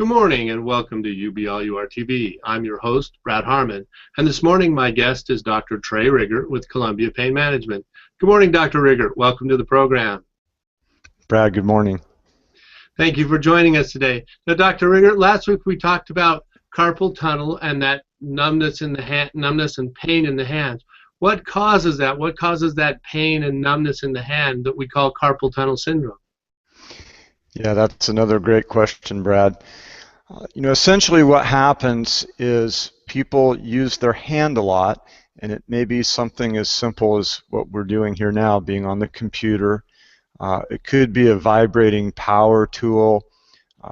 Good morning and welcome to UBLUR-TV. I'm your host, Brad Harmon, and this morning my guest is Dr. Trey Rigert with Columbia Pain Management. Good morning, Dr. Rigert. Welcome to the program. Brad, good morning. Thank you for joining us today. Now, Dr. Rigert, last week we talked about carpal tunnel and that numbness in the hand, numbness and pain in the hands. What causes that? What causes that pain and numbness in the hand that we call carpal tunnel syndrome? Yeah, that's another great question, Brad. Essentially what happens is people use their hand a lot, and it may be something as simple as what we're doing here now, being on the computer. It could be a vibrating power tool.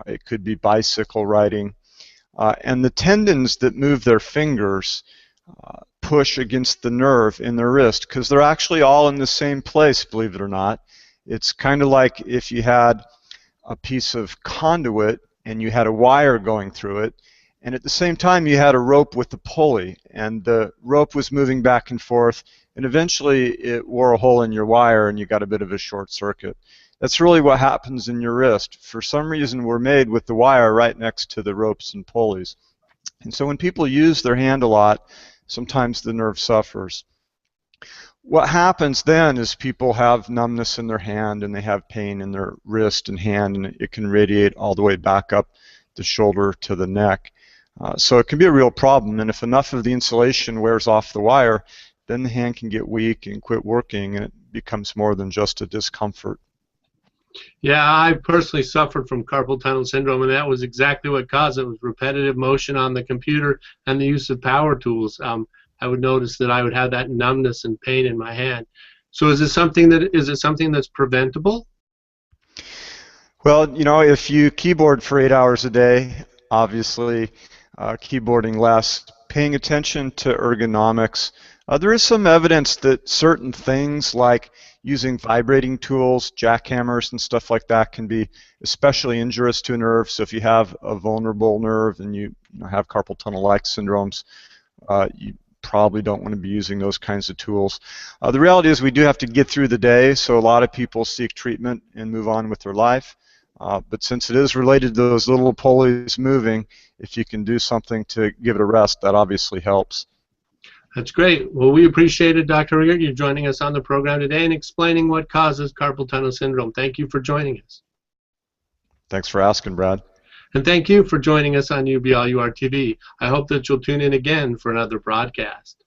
It could be bicycle riding. And the tendons that move their fingers push against the nerve in their wrist because they're actually all in the same place, believe it or not. It's kind of like if you had a piece of conduit and you had a wire going through it, and at the same time you had a rope with a pulley, and the rope was moving back and forth, and eventually it wore a hole in your wire and you got a bit of a short circuit. That's really what happens in your wrist. For some reason we're made with the wire right next to the ropes and pulleys. And so when people use their hand a lot, sometimes the nerve suffers. What happens then is people have numbness in their hand and they have pain in their wrist and hand, and it can radiate all the way back up the shoulder to the neck. So it can be a real problem, and if enough of the insulation wears off the wire, then the hand can get weak and quit working, and it becomes more than just a discomfort. Yeah, I personally suffered from carpal tunnel syndrome, and that was exactly what caused it. It was repetitive motion on the computer and the use of power tools. I would notice that I would have that numbness and pain in my hand. So is it something that's preventable? Well, if you keyboard for 8 hours a day, obviously keyboarding less, paying attention to ergonomics. There is some evidence that certain things like using vibrating tools, jackhammers and stuff like that can be especially injurious to a nerve. So if you have a vulnerable nerve and you have carpal tunnel-like syndromes, you probably don't want to be using those kinds of tools. The reality is we do have to get through the day, so a lot of people seek treatment and move on with their life. But since it is related to those little pulleys moving, if you can do something to give it a rest, that obviously helps. That's great. Well, we appreciate it, Dr. Rigert, you joining us on the program today and explaining what causes carpal tunnel syndrome. Thank you for joining us. Thanks for asking, Brad. And thank you for joining us on UBLUR TV. I hope that you'll tune in again for another broadcast.